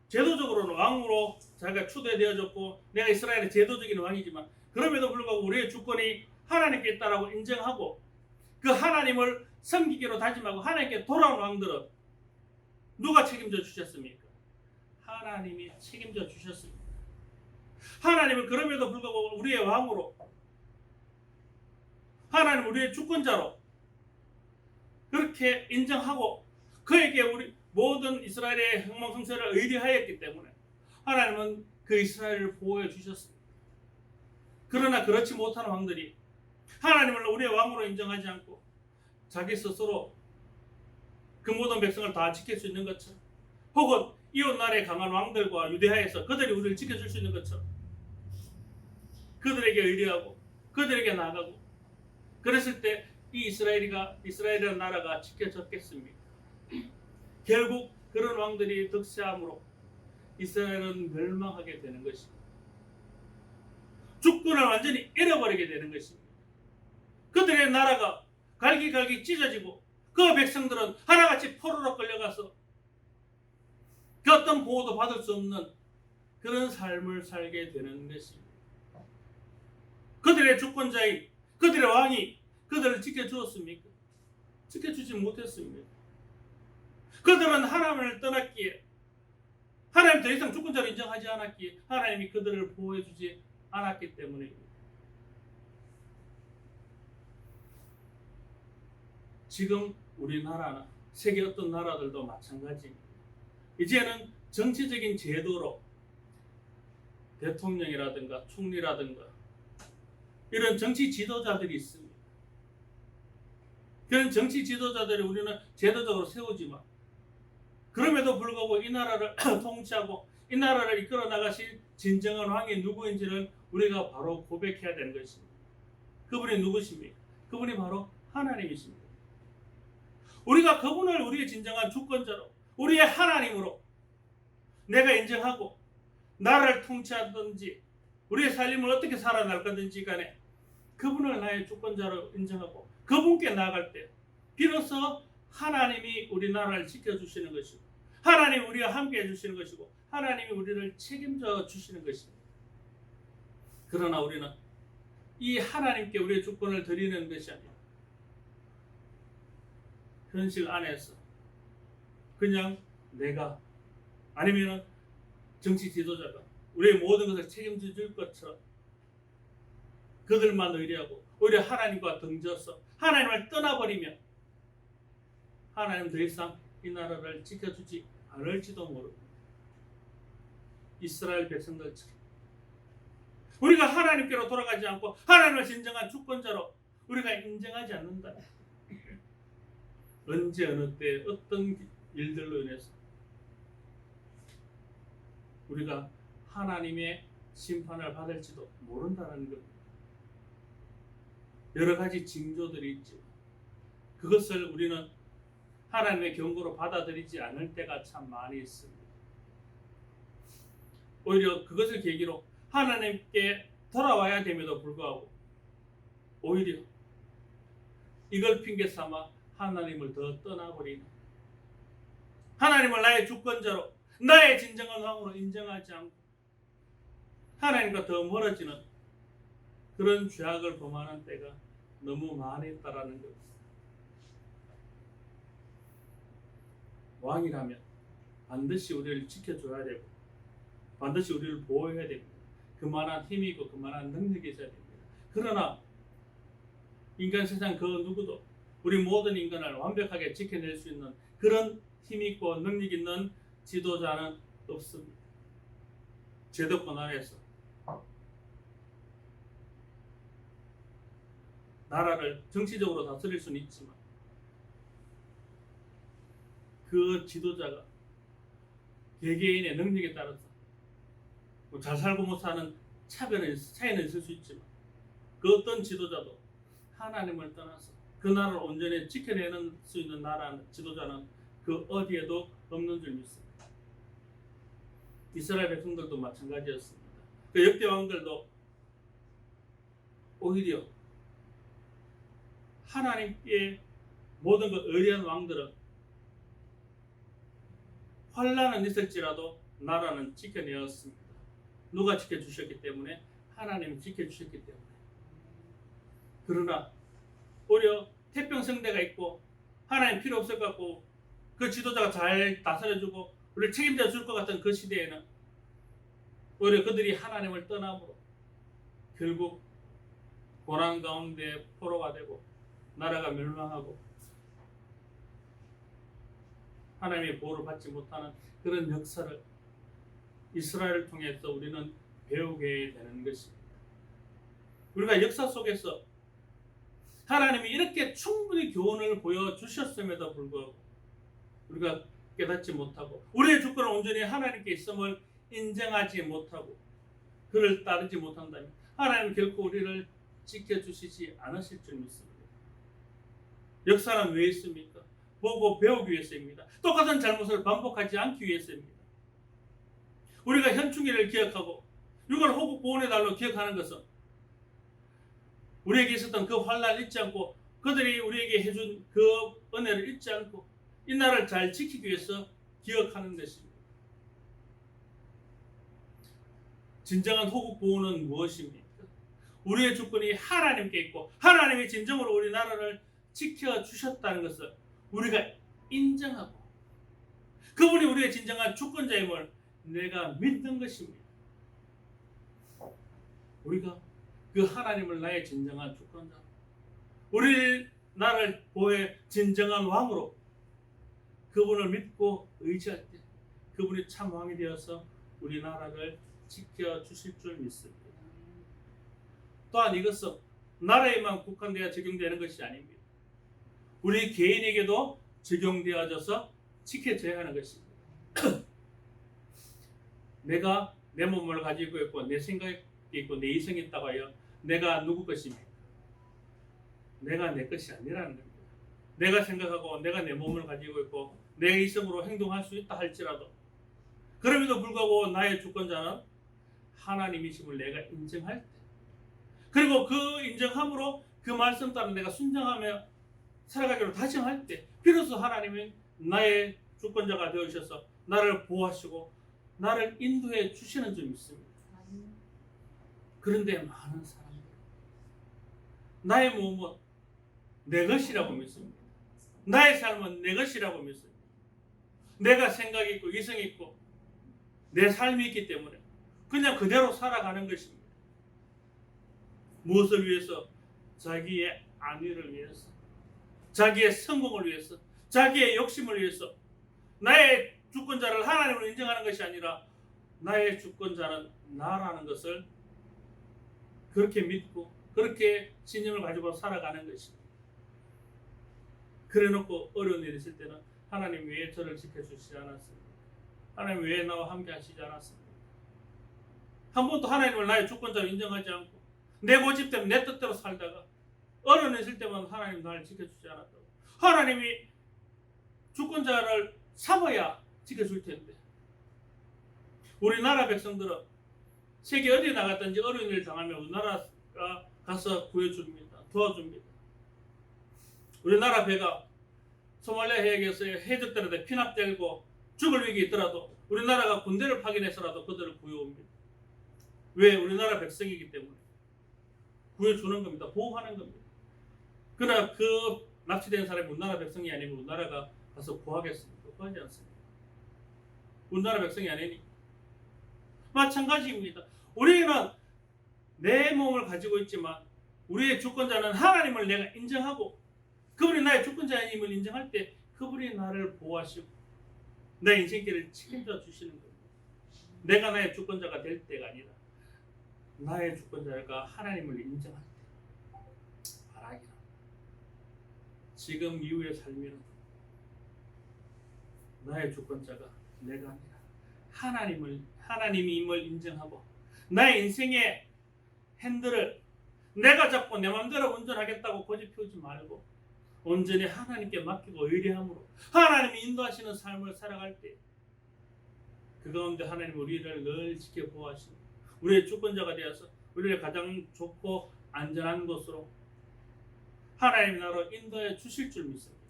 제도적으로는 왕으로 자기가 추대되어졌고 내가 이스라엘의 제도적인 왕이지만 그럼에도 불구하고 우리의 주권이 하나님께 있다라고 인정하고 그 하나님을 섬기기로 다짐하고 하나님께 돌아온 왕들은 누가 책임져 주셨습니까? 하나님이 책임져 주셨습니다. 하나님은 그럼에도 불구하고 우리의 왕으로, 하나님 우리의 주권자로 그렇게 인정하고 그에게 우리 모든 이스라엘의 흥망성쇠를 의뢰하였기 때문에 하나님은 그 이스라엘을 보호해 주셨습니다. 그러나 그렇지 못한 왕들이 하나님을 우리의 왕으로 인정하지 않고 자기 스스로 그 모든 백성을 다 지킬 수 있는 것처럼, 혹은 이웃나라의 강한 왕들과 유대하에서 그들이 우리를 지켜줄 수 있는 것처럼 그들에게 의뢰하고 그들에게 나아가고 그랬을 때 이 이스라엘이라는 나라가 지켜졌겠습니까? 결국 그런 왕들이 득세함으로 이스라엘은 멸망하게 되는 것입니다. 주권을 완전히 잃어버리게 되는 것입니다. 그들의 나라가 갈기갈기 찢어지고 그 백성들은 하나같이 포로로 끌려가서 그 어떤 보호도 받을 수 없는 그런 삶을 살게 되는 것입니다. 그들의 주권자인 그들의 왕이 그들을 지켜주었습니까? 지켜주지 못했습니다. 그들은 하나님을 떠났기에, 하나님 더 이상 주권자로 인정하지 않았기에 하나님이 그들을 보호해주지 않았기 때문입니다. 지금 우리나라나 세계 어떤 나라들도 마찬가지입니다. 이제는 정치적인 제도로 대통령이라든가 총리라든가 이런 정치 지도자들이 있습니다. 그런 정치 지도자들이 우리는 제도적으로 세우지만 그럼에도 불구하고 이 나라를 통치하고 이 나라를 이끌어 나가실 진정한 왕이 누구인지를 우리가 바로 고백해야 되는 것입니다. 그분이 누구십니까? 그분이 바로 하나님이십니다. 우리가 그분을 우리의 진정한 주권자로, 우리의 하나님으로 내가 인정하고 나라를 통치하든지 우리의 삶을 어떻게 살아날 거든지 간에 그분을 나의 주권자로 인정하고 그분께 나아갈 때 비로소 하나님이 우리 나라를 지켜주시는 것이고 하나님이 우리와 함께 해주시는 것이고 하나님이 우리를 책임져 주시는 것입니다. 그러나 우리는 이 하나님께 우리의 주권을 드리는 것이 아니라 현실 안에서 그냥 내가 아니면 정치 지도자가 우리의 모든 것을 책임져 줄 것처럼 그들만 의뢰하고 오히려 하나님과 등져서 하나님을 떠나버리면 하나님 더 이상 이 나라를 지켜주지 않을지도 모릅니다. 이스라엘 백성들처럼 우리가 하나님께로 돌아가지 않고 하나님을 진정한 주권자로 우리가 인정하지 않는다. 언제 어느 때 어떤 일들로 인해서 우리가 하나님의 심판을 받을지도 모른다는 겁니다. 여러 가지 징조들이 있지만 그것을 우리는 하나님의 경고로 받아들이지 않을 때가 참 많이 있습니다. 오히려 그것을 계기로 하나님께 돌아와야 됨에도 불구하고 오히려 이걸 핑계 삼아 하나님을 더 떠나버리는, 하나님을 나의 주권자로 나의 진정한 왕으로 인정하지 않고 하나님과 더 멀어지는 그런 죄악을 범하는 때가 너무 많이 있다라는 것. 왕이라면 반드시 우리를 지켜줘야 되고 반드시 우리를 보호해야 됩니다. 그만한 힘이 있고 그만한 능력이 있어야 됩니다. 그러나 인간 세상 그 누구도 우리 모든 인간을 완벽하게 지켜낼 수 있는 그런 힘이 있고 능력 있는 지도자는 없습니다. 제도권 안에서 나라를 정치적으로 다스릴 수는 있지만 그 지도자가 개개인의 능력에 따라서 잘 살고 못 사는 차이는 있을 수 있지만 그 어떤 지도자도 하나님을 떠나서 그 나라를 온전히 지켜내는 수 있는 나라 지도자는 그 어디에도 없는 줄 믿습니다. 이스라엘 백성들도 마찬가지였습니다. 그 역대 왕들도 오히려 하나님께 모든 걸 의뢰한 왕들은 환난은 있을지라도 나라는 지켜내었습니다. 누가 지켜주셨기 때문에? 하나님이 지켜주셨기 때문에. 그러나 오히려 태평성대가 있고 하나님 필요 없을 것 같고 그 지도자가 잘 다스려주고 우리를 책임져 줄 것 같은 그 시대에는 오히려 그들이 하나님을 떠남으로 결국 고난 가운데 포로가 되고 나라가 멸망하고 하나님의 보호를 받지 못하는 그런 역사를 이스라엘을 통해서 우리는 배우게 되는 것입니다. 우리가 역사 속에서 하나님이 이렇게 충분히 교훈을 보여주셨음에도 불구하고 우리가 깨닫지 못하고 우리의 주권은 온전히 하나님께 있음을 인정하지 못하고 그를 따르지 못한다면 하나님은 결코 우리를 지켜주시지 않으실 줄 믿습니다. 역사는 왜 있습니까? 보고 배우기 위해서입니다. 똑같은 잘못을 반복하지 않기 위해서입니다. 우리가 현충일을 기억하고 6월 호국 보훈의 달로 기억하는 것은 우리에게 있었던 그 환난을 잊지 않고 그들이 우리에게 해준 그 은혜를 잊지 않고 이 나라를 잘 지키기 위해서 기억하는 것입니다. 진정한 호국 보훈은 무엇입니까? 우리의 주권이 하나님께 있고 하나님이 진정으로 우리 나라를 지켜주셨다는 것을 우리가 인정하고 그분이 우리의 진정한 주권자임을 내가 믿는 것입니다. 우리가 그 하나님을 나의 진정한 주권자, 우리 나라를 보호해 진정한 왕으로 그분을 믿고 의지할 때 그분이 참 왕이 되어서 우리 나라를 지켜주실 줄 믿습니다. 또한 이것은 나라에만 국한되어 적용되는 것이 아닙니다. 우리 개인에게도 적용되어져서 지켜져야 하는 것입니다. 내가 내 몸을 가지고 있고 내 생각이 있고 내 이성이 있다고 하여 내가 누구 것입니까? 내가 내 것이 아니라는 겁니다. 내가 생각하고 내가 내 몸을 가지고 있고 내 이성으로 행동할 수 있다 할지라도 그럼에도 불구하고 나의 주권자는 하나님이심을 내가 인정할 때 그리고 그 인정함으로 그 말씀 따라 내가 순종하며 살아가기로 다짐할 때 비로소 하나님은 나의 주권자가 되어주셔서 나를 보호하시고 나를 인도해 주시는 줄 믿습니다. 그런데 많은 사람들 나의 몸은 내 것이라고 믿습니다. 나의 삶은 내 것이라고 믿습니다. 내가 생각이 있고 이성이 있고 내 삶이 있기 때문에 그냥 그대로 살아가는 것입니다. 무엇을 위해서? 자기의 안위를 위해서, 자기의 성공을 위해서, 자기의 욕심을 위해서 나의 주권자를 하나님으로 인정하는 것이 아니라 나의 주권자는 나라는 것을 그렇게 믿고 그렇게 신념을 가지고 살아가는 것입니다. 그래놓고 어려운 일이 있을 때는 하나님 왜 저를 지켜주시지 않았습니까? 하나님 왜 나와 함께 하시지 않았습니까? 한 번도 하나님을 나의 주권자로 인정하지 않고 내 고집대로 내 뜻대로 살다가 어려운 일 있을 때만 하나님 나를 지켜주지 않았다고. 하나님이 주권자를 삼아야 지켜줄 텐데 우리나라 백성들은 세계 어디에 나갔든지 어려운 일을 당하면 우리나라가 가서 구해줍니다. 도와줍니다. 우리나라 배가 소말리아 해역에서 해적들한테 피납되고 죽을 위기에 있더라도 우리나라가 군대를 파견해서라도 그들을 구해옵니다. 왜? 우리나라 백성이기 때문에 구해주는 겁니다. 보호하는 겁니다. 그러나 그 납치된 사람이 우리나라 백성이 아니면 우리나라가 가서 구하겠습니까? 구하지 않습니다. 우리나라 백성이 아니니 마찬가지입니다. 우리는 내 몸을 가지고 있지만 우리의 주권자는 하나님을 내가 인정하고 그분이 나의 주권자임을 인정할 때 그분이 나를 보호하시고 내 인생길을 책임져 주시는 겁니다. 내가 나의 주권자가 될 때가 아니라 나의 주권자가 하나님을 인정할 때 바라기는 지금 이후의 삶에는 나의 주권자가 내가 아니라 하나님임을 인정하고 나의 인생의 핸들을 내가 잡고 내 마음대로 운전하겠다고 고집 피우지 말고 온전히 하나님께 맡기고 의뢰함으로 하나님이 인도하시는 삶을 살아갈 때 그 가운데 하나님 우리를 늘 지켜 보호하시고 우리의 주권자가 되어서 우리를 가장 좋고 안전한 곳으로 하나님 나라로 인도해 주실 줄 믿습니다.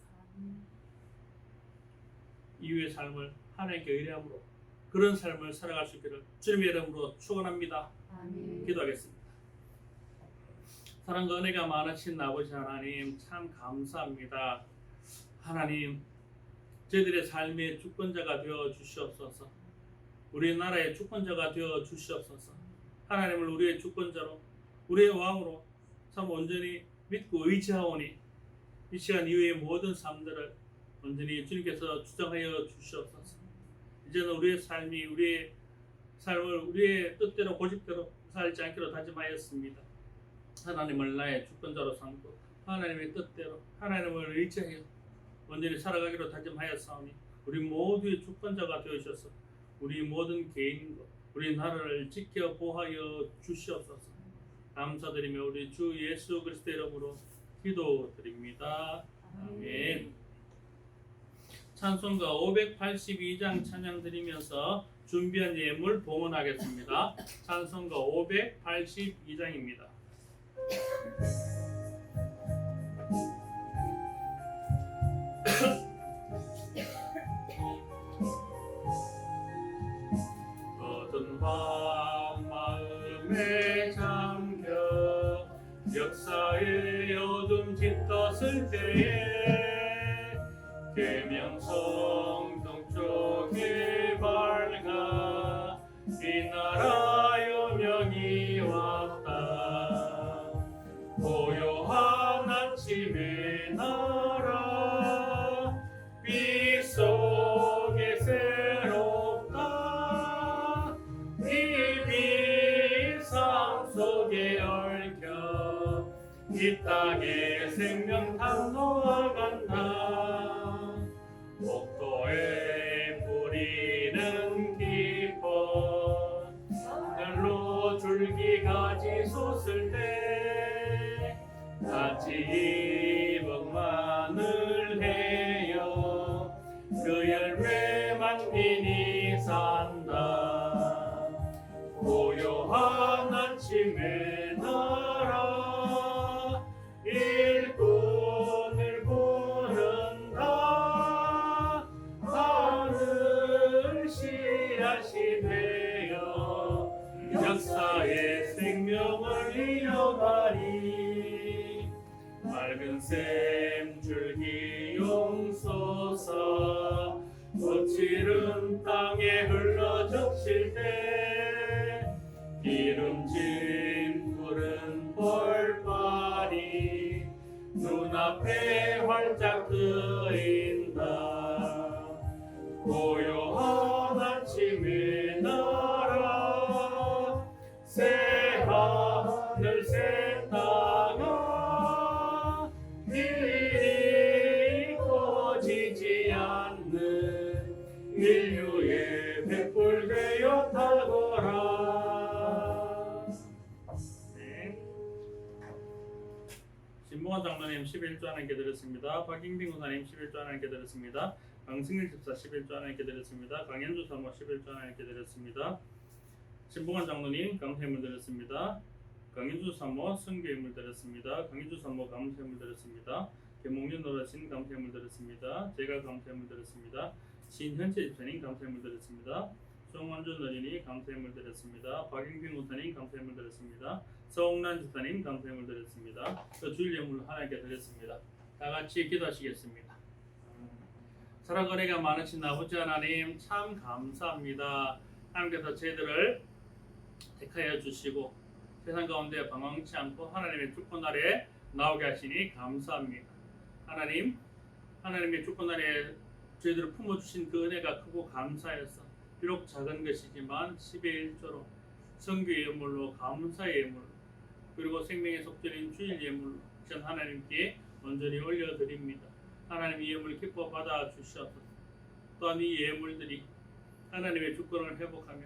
이후의 삶을 하나님께 의뢰함으로 그런 삶을 살아갈 수 있기를 주님의 이름으로 축원합니다. 기도하겠습니다. 사랑과 은혜가 많으신 아버지 하나님 참 감사합니다. 하나님 저희들의 삶의 주권자가 되어 주시옵소서. 우리나라의 주권자가 되어 주시옵소서. 하나님을 우리의 주권자로, 우리의 왕으로 참 온전히 믿고 의지하오니 이 시간 이후의 모든 삶들을 온전히 주님께서 주장하여 주시옵소서. 이제는 우리의 삶이 우리의 삶을 우리의 뜻대로 고집대로 살지 않기로 다짐하였습니다. 하나님을 나의 주권자로 삼고 하나님의 뜻대로 하나님을 의지하여 온전히 살아가기로 다짐하였사오니 우리 모두의 주권자가 되어주셔서 우리 모든 개인과 우리 나라를 지켜 보호하여 주시옵소서. 감사드리며 우리 주 예수 그리스도의 이름으로 기도드립니다. 아멘. 찬송가 582장 찬양 드리면서 준비한 예물 봉헌하겠습니다. 찬송가 582장입니다. 어두운 밤 마음에 잠겨 역사의 어둠 짙었을 때에 계명성 동쪽에 밝아 이 나라 여명이 왔다. 고요한 아침의 나라 빛 속에 새롭다. 이 빛 삶 속에 얽혀 이 땅에 생명 탄로아간다. 옥토에 뿌리는 기뻐 하늘로 줄기가지 솟을 때 같이 이복만을 해요. 그 열매 만민이 산다. 고요한 아침의 나라 일꾼을 부른다. 하늘 씨앗이 되어 역사의 생명을 이어가리. 맑은 샘 줄기 용솟아 꽃이른 땅에 흘러 적실 때 기름진 푸른 벌판이 눈앞에 활짝 트인다. 고요한 아침의 나라 새 하늘 새 땅아 길이 꺼지지 않는 인류의 횃불 되어 타거라. 네. 신봉환 장로님 11조 하나님께 드렸습니다. 박인빈 군사님 11조 하나님께 드렸습니다. 강승일 집사 11조 하나님께 드렸습니다. 강현주 사모 11조 하나님께 드렸습니다. 신봉환 장로님 감사예물 드렸습니다. 강현주 사모 성교예물 드렸습니다. 강현주 사모 감사예물 드렸습니다. 김홍윤 어르신 감사예물 드렸습니다. 제가 감사예물 드렸습니다. 신현채 집사님 감사예물 드렸습니다. 송원준 어린이 감사예물 드렸습니다. 박인빈 군사님 감사예물 드렸습니다. 서옥란 집사님 감사예물 드렸습니다. 주일 예물 하나님께 드렸습니다. 다 같이 기도하시겠습니다. 사랑 은혜가 많으신 아버지 하나님 참 감사합니다. 하나님께서 저희들을 택하여 주시고 세상 가운데 방황치 않고 하나님의 주권 아래 나오게 하시니 감사합니다. 하나님, 하나님의 주권 아래 저희들을 품어주신 그 은혜가 크고 감사해서 비록 작은 것이지만 10의 1조로 성교 예물로 감사의 예물 그리고 생명의 속전인 주일 예물로 전 하나님께 온전히 올려드립니다. 하나님 이 예물 기뻐 받아 주시옵소서. 또한 이 예물들이 하나님의 주권을 회복하며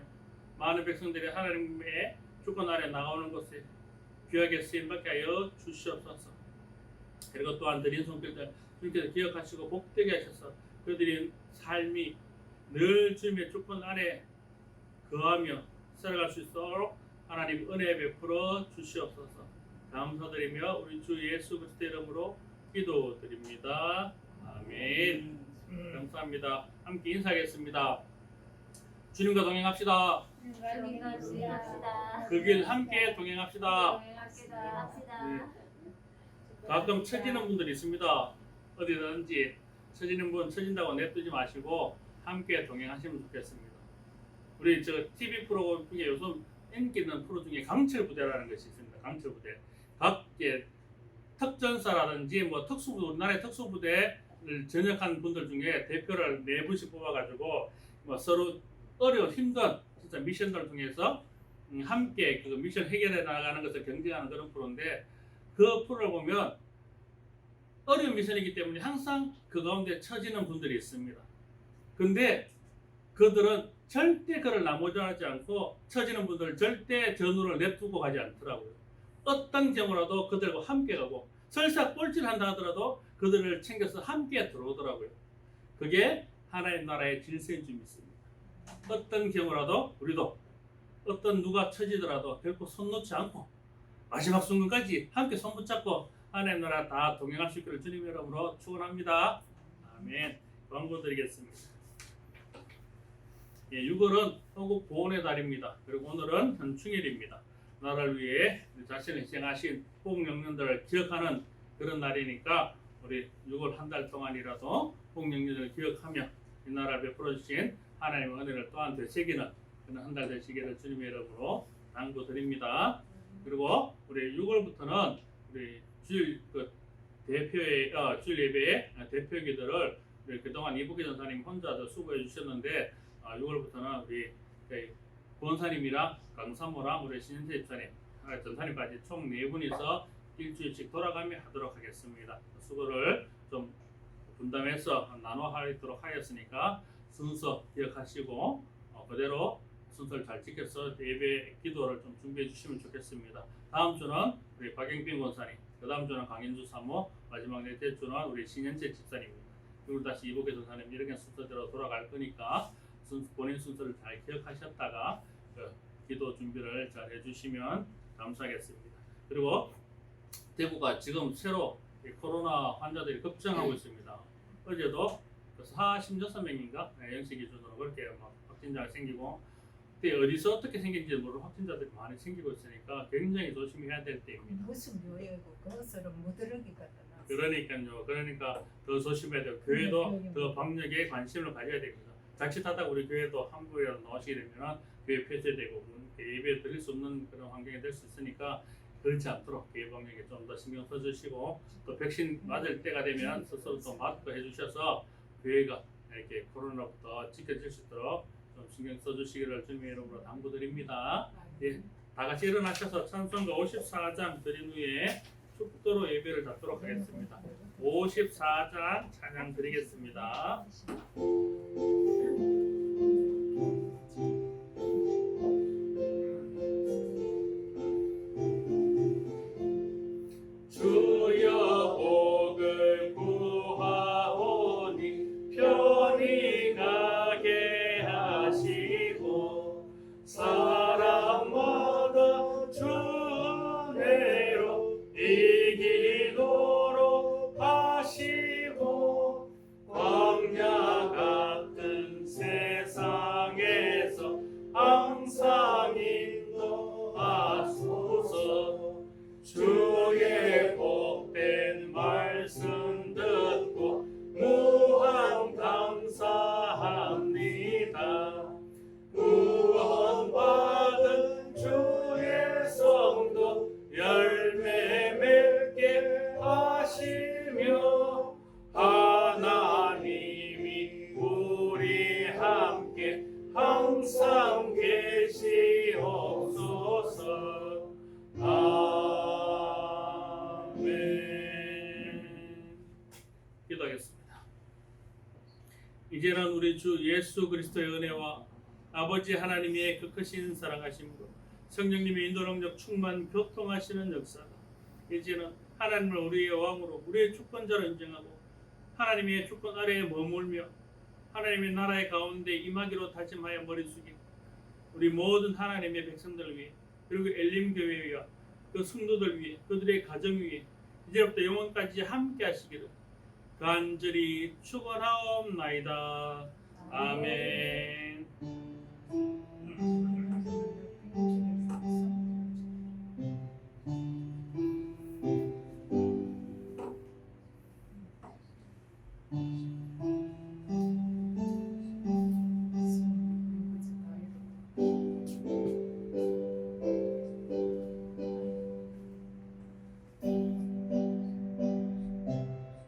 많은 백성들이 하나님의 주권 아래 나오는 것에 귀하게 쓰임받게 하여 주시옵소서. 그리고 또한 드린 손길들 주님께서 기억하시고 복되게 하셔서 그들의 삶이 늘 주님의 주권 아래 거하며 살아갈 수 있도록 하나님 은혜 베풀어 주시옵소서. 감사드리며 우리 주 예수 그리스도의 이름으로 기도드립니다. 아멘. 감사합니다. 함께 인사하겠습니다. 주님과 동행합시다. 그 길 함께 동행합시다. 가끔 처지는 분들이 있습니다. 어디든지 처지는 분 처진다고 냅두지 마시고 함께 동행하시면 좋겠습니다. 우리 저 TV 프로 중에 요즘 인기 있는 프로 중에 강철 부대라는 것이 있습니다. 강철 부대. 각계 특전사라든지 뭐 특수부대, 우리나라의 특수부대를 전역한 분들 중에 대표를 4분씩 뽑아가지고 뭐 서로 어려운 힘든 진짜 미션들 중에서 함께 그 미션 해결해 나가는 것을 경쟁하는 그런 프로인데, 그 프로를 보면 어려운 미션이기 때문에 항상 그 가운데 처지는 분들이 있습니다. 근데 그들은 절대 그를 나무전하지 않고 처지는 분들 절대 전우를 냅두고 가지 않더라고요. 어떤 경우라도 그들과 함께 가고 설사 꼴찌를 한다 하더라도 그들을 챙겨서 함께 들어오더라고요. 그게 하나님 나라의 질서인 줄 믿습니다. 어떤 경우라도 우리도 어떤 누가 처지더라도 결코 손 놓지 않고 마지막 순간까지 함께 손 붙잡고 하나님 나라 다 동행할 수 있기를 주님의 이름으로 축원합니다. 아멘. 광고 드리겠습니다. 6월은 한국 보훈의 달입니다. 그리고 오늘은 현충일입니다. 나라를 위해 자신을 희생하신 복영령들을 기억하는 그런 날이니까 우리 6월 한 달 동안이라도 복영령들을 기억하며 이 나라를 베풀어 주신 하나님의 은혜를 또한 되새기는 그런 한 달 되시기를 주님의 이름으로 당부드립니다. 그리고 우리 6월부터는 우리 주일 대표의 주일 예배의 대표기들을 우리 그동안 이복희 전사님 혼자 수고해 주셨는데 6월부터는 우리 권사님이랑 강사모랑 우리 신현재 집사님, 전사님까지 총 4분이서 일주일씩 돌아가며 하도록 하겠습니다. 수고를 좀 분담해서 나눠 하도록 하였으니까 순서 기억하시고 그대로 순서를 잘 지켜서 예배 기도를 좀 준비해 주시면 좋겠습니다. 다음 주는 우리 박영빈 권사님, 그 다음 주는 강인주 사모, 마지막 넷째 주는 우리 신현재 집사님입니다. 그리고 다시 이복희 전사님 이렇게 순서대로 돌아갈 거니까 본인 순서를 잘 기억하셨다가 기도 준비를 잘 해주시면 감사하겠습니다. 그리고 대구가 지금 새로 코로나 환자들이 급증하고 있습니다. 어제도 46명인가 영시 기준으로 그렇게 막 확진자가 생기고, 그때 어디서 어떻게 생긴지 모르는 확진자들이 많이 생기고 있으니까 굉장히 조심해야 될 때입니다. 무슨 교회고 그것으로 무드러기가 나. 그러니까요. 그러니까 더 조심해야 돼요. 교회도 더 방역에 관심을 가져야 됩니다. 자칫하다가 우리 교회도 함부로 나오시게 되면 교회 폐쇄되고 예배 드릴 수 없는 그런 환경이 될 수 있으니까 그렇지 않도록 교회 방역에 좀 더 신경 써주시고, 또 백신 맞을 때가 되면 스스로 또 마스크 해주셔서 교회가 이렇게 코로나부터 지켜질 수 있도록 좀 신경 써주시기를 주님의 이름으로 당부드립니다. 예, 다 같이 일어나셔서 찬송가 54장 드린 후에 축도로 예배를 갖도록 하겠습니다. 54장 찬양 드리겠습니다. 주여 복을 구하오니 편히 가게 하시고 사람마다 주 은혜로 이기도록 하시고 광야 같은 세상에서 항상 인도하소서. 주의 복된 말씀 듣고 무한 감사합니다. 구원받은 주의 성도 열매 맺게 하시며 하나님이 우리 함께 항상 계시옵소서. 아멘. 기도하겠습니다. 이제는 우리 주 예수 그리스도의 은혜와 아버지 하나님의 그 크신 사랑하심으로 성령님의 인도 능력 충만 교통하시는 역사가 이제는 하나님을 우리의 왕으로 우리의 주권자로 인정하고 하나님의 주권 아래에 머물며 하나님의 나라의 가운데 임하기로 다짐하여 머리 숙이고 우리 모든 하나님의 백성들 위해, 그리고 엘림교회 위와 그 성도들 위해, 그들의 가정 위해 이제부터 영원까지 함께 하시기를 간절히 축원하옵나이다. 아멘.